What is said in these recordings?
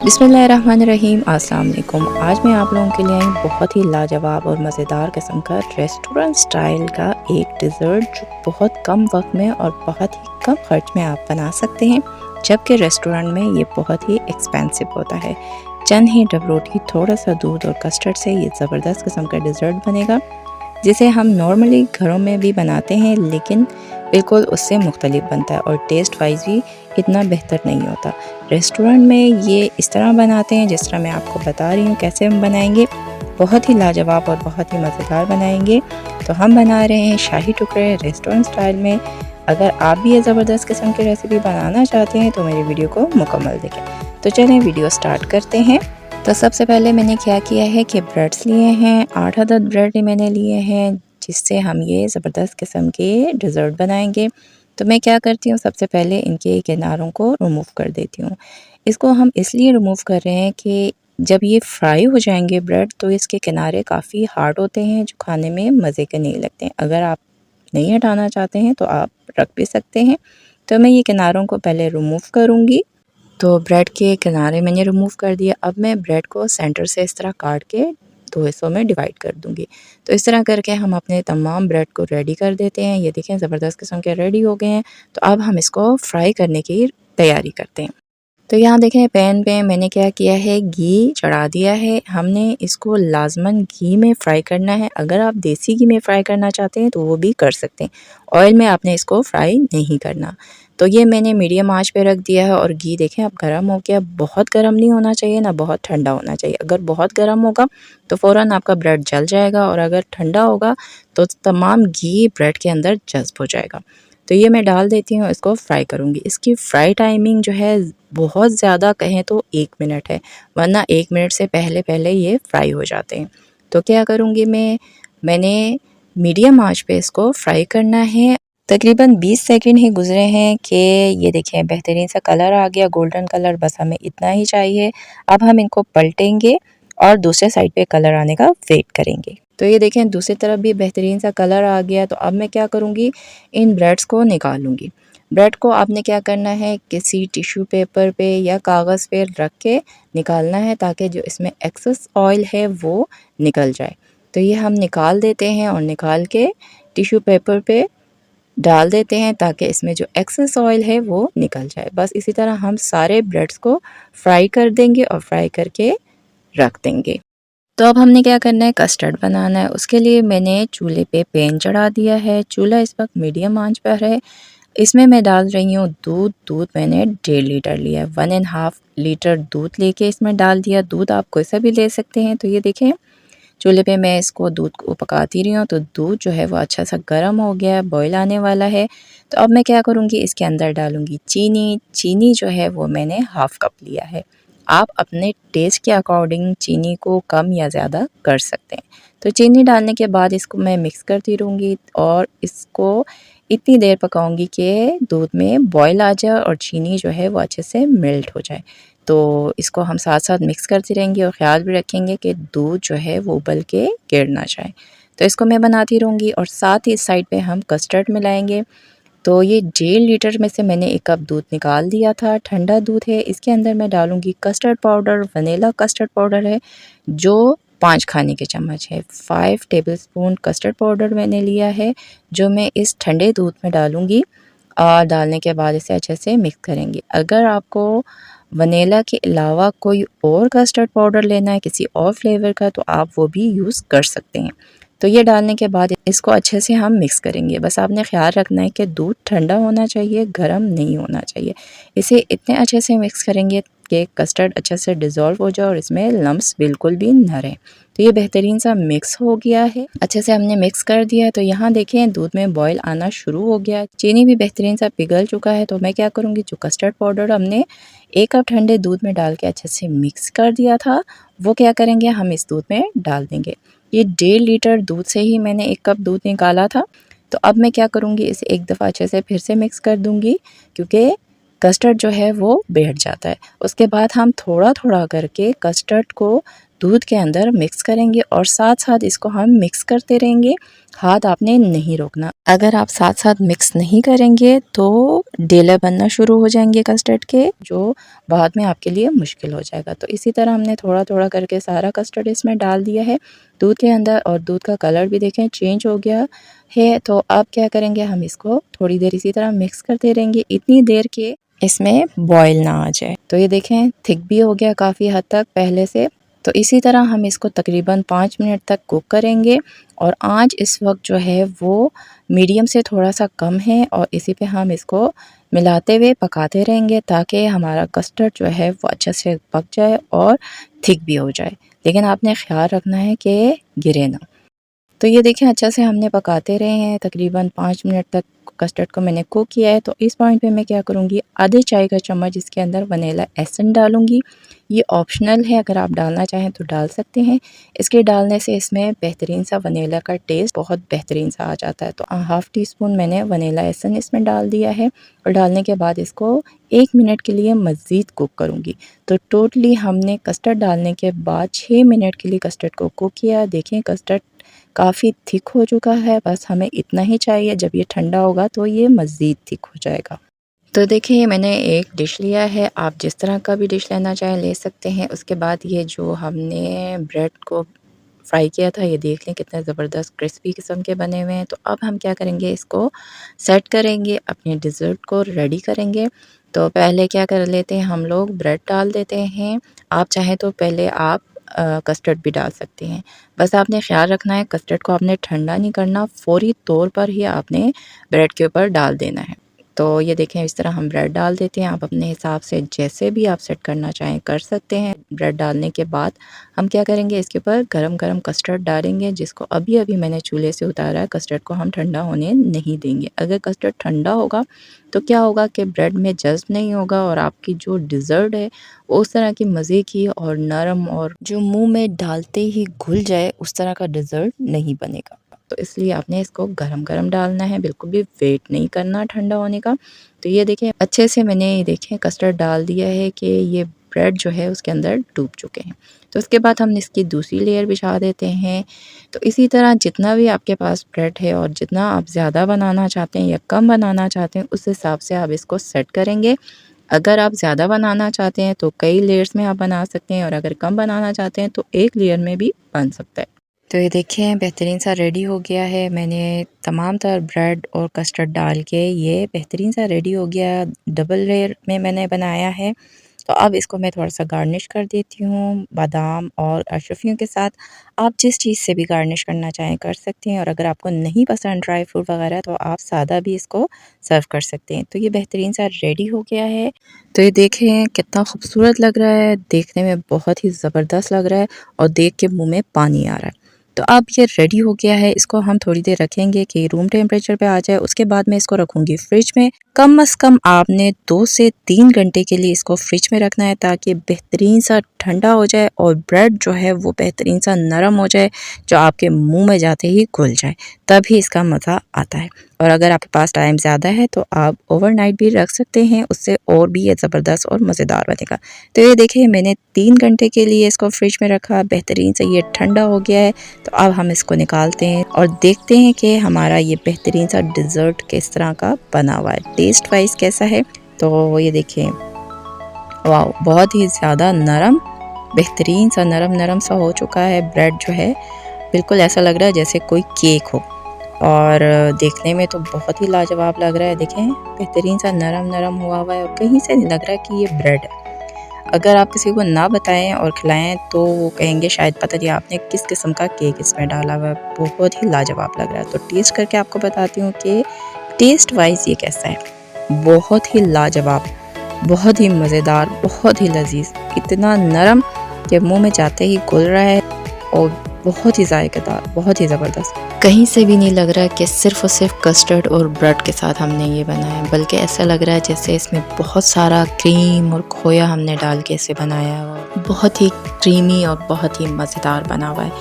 बिस्मिल्लाहिर्रहमानिर्रहीम। अस्सलाम वालेकुम। आज मैं आप लोगों के लिए आई बहुत ही लाजवाब और मज़ेदार किस्म का रेस्टोरेंट स्टाइल का एक डिज़र्ट जो बहुत कम वक्त में और बहुत ही कम खर्च में आप बना सकते हैं, जबकि रेस्टोरेंट में ये बहुत ही एक्सपेंसिव होता है। चंद ही डब रोटी, थोड़ा सा दूध और कस्टर्ड से ये ज़बरदस्त किस्म का डिज़र्ट बनेगा, जिसे हम नॉर्मली घरों में भी बनाते हैं, लेकिन बिल्कुल उससे मुख्तलिफ बनता है और टेस्ट वाइज भी इतना बेहतर नहीं होता। रेस्टोरेंट में ये इस तरह बनाते हैं जिस तरह मैं आपको बता रही हूँ कैसे हम बनाएंगे, बहुत ही लाजवाब और बहुत ही मज़ेदार बनाएंगे। तो हम बना रहे हैं शाही टुकड़े रेस्टोरेंट स्टाइल में। अगर आप भी ये ज़बरदस्त किस्म की रेसिपी बनाना चाहते हैं तो मेरी वीडियो को मुकम्मल देखें। तो चलें वीडियो स्टार्ट करते हैं। तो सबसे पहले मैंने क्या किया है कि ब्रेड्स लिए हैं, 8 अदद ब्रेड मैंने लिए हैं, जिससे हम ये ज़बरदस्त किस्म के डिज़र्ट बनाएंगे। तो मैं क्या करती हूँ, सबसे पहले इनके किनारों को रिमूव कर देती हूँ। इसको हम इसलिए रिमूव कर रहे हैं कि जब ये फ्राई हो जाएंगे ब्रेड, तो इसके किनारे काफ़ी हार्ड होते हैं जो खाने में मज़े के नहीं लगते हैं। अगर आप नहीं हटाना चाहते हैं तो आप रख भी सकते हैं। तो मैं ये किनारों को पहले रिमूव करूँगी। तो ब्रेड के किनारे मैंने रिमूव कर दिया। अब मैं ब्रेड को सेंटर से इस तरह काट के दो हिस्सों में डिवाइड कर दूंगी। तो इस तरह करके हम अपने तमाम ब्रेड को रेडी कर देते हैं। ये देखें ज़बरदस्त किस्म के रेडी हो गए हैं। तो अब हम इसको फ्राई करने की तैयारी करते हैं। तो यहाँ देखें पैन पे मैंने क्या किया है, घी चढ़ा दिया है। हमने इसको लाजमन घी में फ्राई करना है। अगर आप देसी घी में फ्राई करना चाहते हैं तो वो भी कर सकते हैं, ऑयल में आपने इसको फ्राई नहीं करना। तो ये मैंने मीडियम आंच पे रख दिया है और घी देखें अब गर्म हो गया। बहुत गर्म नहीं होना चाहिए, ना बहुत ठंडा होना चाहिए। अगर बहुत गर्म होगा तो फ़ौरन आपका ब्रेड जल जाएगा, और अगर ठंडा होगा तो तमाम घी ब्रेड के अंदर जज्ब हो जाएगा। तो ये मैं डाल देती हूँ, इसको फ्राई करूँगी। इसकी फ्राई टाइमिंग जो है बहुत ज़्यादा कहें तो 1 मिनट है, वरना 1 मिनट से पहले पहले ये फ्राई हो जाते हैं। तो क्या करूँगी मैंने मीडियम आंच पे इसको फ्राई करना है। तकरीबन 20 सेकंड ही गुजरे हैं कि ये देखें बेहतरीन सा कलर आ गया, गोल्डन कलर, बस हमें इतना ही चाहिए। अब हम इनको पलटेंगे और दूसरे साइड पे कलर आने का वेट करेंगे। तो ये देखें दूसरी तरफ भी बेहतरीन सा कलर आ गया। तो अब मैं क्या करूँगी, इन ब्रेड्स को निकालूंगी। ब्रेड को आपने क्या करना है, किसी टिश्यू पेपर पे या कागज़ पे रख के निकालना है, ताकि जो इसमें एक्सेस ऑयल है वो निकल जाए। तो ये हम निकाल देते हैं और निकाल के टिश्यू पेपर पे डाल देते हैं, ताकि इसमें जो एक्सेस ऑयल है वो निकल जाए। बस इसी तरह हम सारे ब्रेड्स को फ्राई कर देंगे और फ्राई करके रख देंगे। तो अब हमने क्या करना है, कस्टर्ड बनाना है। उसके लिए मैंने चूल्हे पे पैन चढ़ा दिया है। चूल्हा इस वक्त मीडियम आंच पर है। इसमें मैं डाल रही हूँ दूध। दूध मैंने 1.5 लीटर लिया है, 1.5 लीटर दूध लेके इसमें डाल दिया। दूध आप कोई सा भी ले सकते हैं। तो ये देखें चूल्हे पे मैं इसको दूध को पकाती रही हूँ, तो दूध जो है वो अच्छा सा गर्म हो गया है, बॉयल आने वाला है। तो अब मैं क्या करूँगी, इसके अंदर डालूँगी चीनी। चीनी जो है वो मैंने हाफ़ कप लिया है। आप अपने टेस्ट के अकॉर्डिंग चीनी को कम या ज़्यादा कर सकते हैं। तो चीनी डालने के बाद इसको मैं मिक्स करती रहूँगी और इसको इतनी देर पकाऊँगी कि दूध में बॉयल आ जाए और चीनी जो है वो अच्छे से मेल्ट हो जाए। तो इसको हम साथ साथ मिक्स करते रहेंगे और ख़्याल भी रखेंगे कि दूध जो है वो उबल के गिर ना जाए। तो इसको मैं बनाती रहूँगी और साथ ही इस साइड पे हम कस्टर्ड मिलाएंगे। तो ये 1.5 लीटर में से मैंने 1 कप दूध निकाल दिया था, ठंडा दूध है। इसके अंदर मैं डालूँगी custard powder, vanilla custard powder है जो 5 खाने के चम्मच है। 5 टेबलस्पून कस्टर्ड पाउडर मैंने लिया है, जो मैं इस ठंडे दूध में डालूँगी। डालने के बाद इसे अच्छे से मिक्स करेंगे। अगर आपको वनीला के अलावा कोई और कस्टर्ड पाउडर लेना है किसी और फ्लेवर का, तो आप वो भी यूज़ कर सकते हैं। तो ये डालने के बाद इसको अच्छे से हम मिक्स करेंगे। बस आपने ख्याल रखना है कि दूध ठंडा होना चाहिए, गर्म नहीं होना चाहिए। इसे इतने अच्छे से मिक्स करेंगे कि कस्टर्ड अच्छे से डिज़ोल्व हो जाए और इसमें लम्प्स बिल्कुल भी ना रहें। तो ये बेहतरीन सा मिक्स हो गया है, अच्छे से हमने मिक्स कर दिया। तो यहाँ देखें दूध में बॉयल आना शुरू हो गया, चीनी भी बेहतरीन सा पिघल चुका है। तो मैं क्या करूँगी, जो कस्टर्ड पाउडर हमने 1 कप ठंडे दूध में डाल के अच्छे से मिक्स कर दिया था, वो क्या करेंगे, हम इस दूध में डाल देंगे। ये 1.5 लीटर दूध से ही मैंने 1 कप दूध निकाला था। तो अब मैं क्या करूँगी, इसे एक दफ़ा अच्छे से फिर से मिक्स कर दूँगी, क्योंकि कस्टर्ड जो है वो बैठ जाता है। उसके बाद हम थोड़ा थोड़ा करके कस्टर्ड को दूध के अंदर मिक्स करेंगे और साथ साथ इसको हम मिक्स करते रहेंगे, हाथ आपने नहीं रोकना। अगर आप साथ साथ मिक्स नहीं करेंगे तो डेला बनना शुरू हो जाएंगे कस्टर्ड के, जो बाद में आपके लिए मुश्किल हो जाएगा। तो इसी तरह हमने थोड़ा थोड़ा करके सारा कस्टर्ड इसमें डाल दिया है दूध के अंदर, और दूध का कलर भी देखें चेंज हो गया है। तो अब क्या करेंगे, हम इसको थोड़ी देर इसी तरह मिक्स करते रहेंगे, इतनी देर के इसमें बॉयल ना आ जाए। तो ये देखें थिक भी हो गया काफ़ी हद तक पहले से। तो इसी तरह हम इसको तकरीबन 5 मिनट तक कुक करेंगे, और आंच इस वक्त जो है वो मीडियम से थोड़ा सा कम है, और इसी पे हम इसको मिलाते हुए पकाते रहेंगे ताकि हमारा कस्टर्ड जो है वो अच्छे से पक जाए और थिक भी हो जाए। लेकिन आपने ख्याल रखना है कि गिरे ना। तो ये देखें अच्छा से हमने पकाते रहे हैं, तकरीबन 5 मिनट तक कस्टर्ड को मैंने कुक किया है। तो इस पॉइंट पे मैं क्या करूँगी, आधे चाय का चम्मच इसके अंदर वनीला एसेंस डालूँगी। ये ऑप्शनल है, अगर आप डालना चाहें तो डाल सकते हैं। इसके डालने से इसमें बेहतरीन सा वनीला का टेस्ट बहुत बेहतरीन सा आ जाता है। तो हाफ़ टी स्पून मैंने वनीला एसेंस इसमें डाल दिया है, और डालने के बाद इसको 1 मिनट के लिए मज़ीद कुक करूँगी। तो टोटली हमने कस्टर्ड डालने के बाद 6 मिनट के लिए कस्टर्ड को कुक किया। देखें कस्टर्ड काफ़ी थिक हो चुका है, बस हमें इतना ही चाहिए। जब ये ठंडा होगा तो ये मज़ीद थिक हो जाएगा। तो देखिए मैंने एक डिश लिया है, आप जिस तरह का भी डिश लेना चाहें ले सकते हैं। उसके बाद ये जो हमने ब्रेड को फ्राई किया था, ये देख लें कितने ज़बरदस्त क्रिस्पी किस्म के बने हुए हैं। तो अब हम क्या करेंगे, इसको सेट करेंगे, अपने डिज़र्ट को रेडी करेंगे। तो पहले क्या कर लेते हैं, हम लोग ब्रेड डाल देते हैं। आप चाहें तो पहले आप कस्टर्ड भी डाल सकते हैं। बस आपने ख़्याल रखना है कस्टर्ड को आपने ठंडा नहीं करना, फ़ौरी तौर पर ही आपने ब्रेड के ऊपर डाल देना है। तो ये देखें इस तरह हम ब्रेड डाल देते हैं। आप अपने हिसाब से जैसे भी आप सेट करना चाहें कर सकते हैं। ब्रेड डालने के बाद हम क्या करेंगे, इसके ऊपर गरम-गरम कस्टर्ड डालेंगे, जिसको अभी-अभी मैंने चूल्हे से उतारा है। कस्टर्ड को हम ठंडा होने नहीं देंगे। अगर कस्टर्ड ठंडा होगा तो क्या होगा कि ब्रेड में जज़्ब नहीं होगा, और आपकी जो डिज़र्ट है वो उस तरह की मज़े की और नरम, और जो मुँह में डालते ही घुल जाए उस तरह का डिज़र्ट नहीं बनेगा। तो इसलिए आपने इसको गरम-गरम डालना है, बिल्कुल भी वेट नहीं करना ठंडा होने का। तो ये देखें अच्छे से मैंने देखें कस्टर्ड डाल दिया है कि ये ब्रेड जो है उसके अंदर डूब चुके हैं। तो उसके बाद हम इसकी दूसरी लेयर बिछा देते हैं। तो इसी तरह जितना भी आपके पास ब्रेड है, और जितना आप ज़्यादा बनाना चाहते हैं या कम बनाना चाहते हैं, उस हिसाब से आप इसको सेट करेंगे। अगर आप ज़्यादा बनाना चाहते हैं तो कई लेयर्स में आप बना सकते हैं, और अगर कम बनाना चाहते हैं तो एक लेयर में भी बन सकता है। तो ये देखिए बेहतरीन सा रेडी हो गया है। मैंने तमाम तर ब्रेड और कस्टर्ड डाल के ये बेहतरीन सा रेडी हो गया। डबल लेयर में मैंने बनाया है। तो अब इसको मैं थोड़ा सा गार्निश कर देती हूँ बादाम और अशरफियों के साथ। आप जिस चीज़ से भी गार्निश करना चाहें कर सकते हैं, और अगर आपको नहीं पसंद ड्राई फ्रूट वगैरह तो आप सादा भी इसको सर्व कर सकते हैं। तो ये बेहतरीन सा रेडी हो गया है। तो ये देखें कितना खूबसूरत लग रहा है, देखने में बहुत ही ज़बरदस्त लग रहा है, और देख के मुँह में पानी आ रहा है। तो अब ये रेडी हो गया है। इसको हम थोड़ी देर रखेंगे कि रूम टेम्परेचर पे आ जाए। उसके बाद मैं इसको रखूँगी फ्रिज में। कम से कम आपने 2 से 3 घंटे के लिए इसको फ्रिज में रखना है, ताकि बेहतरीन सा ठंडा हो जाए और ब्रेड जो है वो बेहतरीन सा नरम हो जाए, जो आपके मुंह में जाते ही घुल जाए, तभी इसका मज़ा आता है। और अगर आपके पास टाइम ज़्यादा है तो आप ओवरनाइट भी रख सकते हैं, उससे और भी ये ज़बरदस्त और मज़ेदार बनेगा। तो ये देखिए मैंने 3 घंटे के लिए इसको फ्रिज में रखा, बेहतरीन से ये ठंडा हो गया है। तो अब हम इसको निकालते हैं और देखते हैं कि हमारा ये बेहतरीन सा डिज़र्ट किस तरह का बना हुआ है, टेस्ट वाइज कैसा है। तो ये देखिए वाह, बहुत ही ज़्यादा नरम, बेहतरीन सा नरम नरम सा हो चुका है। ब्रेड जो है बिल्कुल ऐसा लग रहा है जैसे कोई केक हो, और देखने में तो बहुत ही लाजवाब लग रहा है। देखें बेहतरीन सा नरम नरम हुआ हुआ है, और कहीं से नहीं लग रहा है कि ये ब्रेड है। अगर आप किसी को ना बताएं और खिलाएं तो वो कहेंगे शायद पता नहीं आपने किस किस्म का केक इसमें डाला हुआ है। बहुत ही लाजवाब लग रहा है। तो टेस्ट करके आपको बताती हूँ कि टेस्ट वाइज ये कैसा है। बहुत ही लाजवाब, बहुत ही मज़ेदार, बहुत ही लजीज, इतना नरम कि मुंह में जाते ही घुल रहा है, और बहुत ही जायकेदार, बहुत ही ज़बरदस्त। कहीं से भी नहीं लग रहा है कि सिर्फ़ और सिर्फ कस्टर्ड और ब्रेड के साथ हमने ये बनाया है, बल्कि ऐसा लग रहा है जैसे इसमें बहुत सारा क्रीम और खोया हमने डाल के इसे बनाया हुआ। बहुत ही क्रीमी और बहुत ही मज़ेदार बना हुआ है।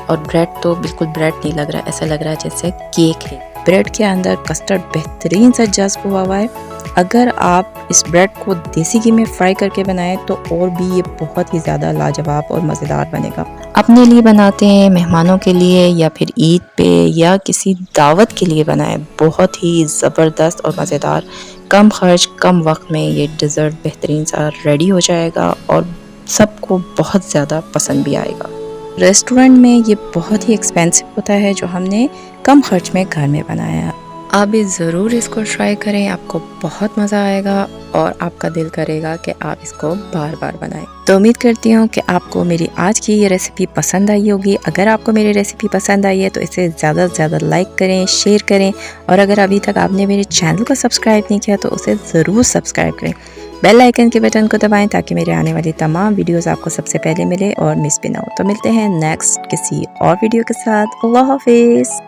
और ब्रेड तो बिल्कुल ब्रेड नहीं लग रहा है, ऐसा लग रहा है जैसे केक है। ब्रेड के अंदर कस्टर्ड बेहतरीन सा जज्ब हुआ है, अगर आप इस ब्रेड को देसी घी में फ्राई करके बनाएं तो और भी ये बहुत ही ज़्यादा लाजवाब और मज़ेदार बनेगा। अपने लिए बनाते हैं, मेहमानों के लिए या फिर ईद पे या किसी दावत के लिए बनाएं, बहुत ही ज़बरदस्त और मज़ेदार, कम खर्च कम वक्त में ये डिज़र्ट बेहतरीन सा रेडी हो जाएगा और सबको बहुत ज़्यादा पसंद भी आएगा। रेस्टोरेंट में ये बहुत ही एक्सपेंसिव होता है, जो हमने कम खर्च में घर में बनाया। आप भी ज़रूर इसको ट्राई करें, आपको बहुत मज़ा आएगा और आपका दिल करेगा कि आप इसको बार बार बनाएं। तो उम्मीद करती हूँ कि आपको मेरी आज की ये रेसिपी पसंद आई होगी। अगर आपको मेरी रेसिपी पसंद आई है तो इसे ज़्यादा से ज़्यादा लाइक करें, शेयर करें और अगर अभी तक आपने मेरे चैनल को सब्सक्राइब नहीं किया तो उसे ज़रूर सब्सक्राइब करें। बेल आइकन के बटन को दबाएं ताकि मेरे आने वाली तमाम वीडियोस आपको सबसे पहले मिले और मिस भी ना हो। तो मिलते हैं नेक्स्ट किसी और वीडियो के साथ। अल्लाह हाफिज़।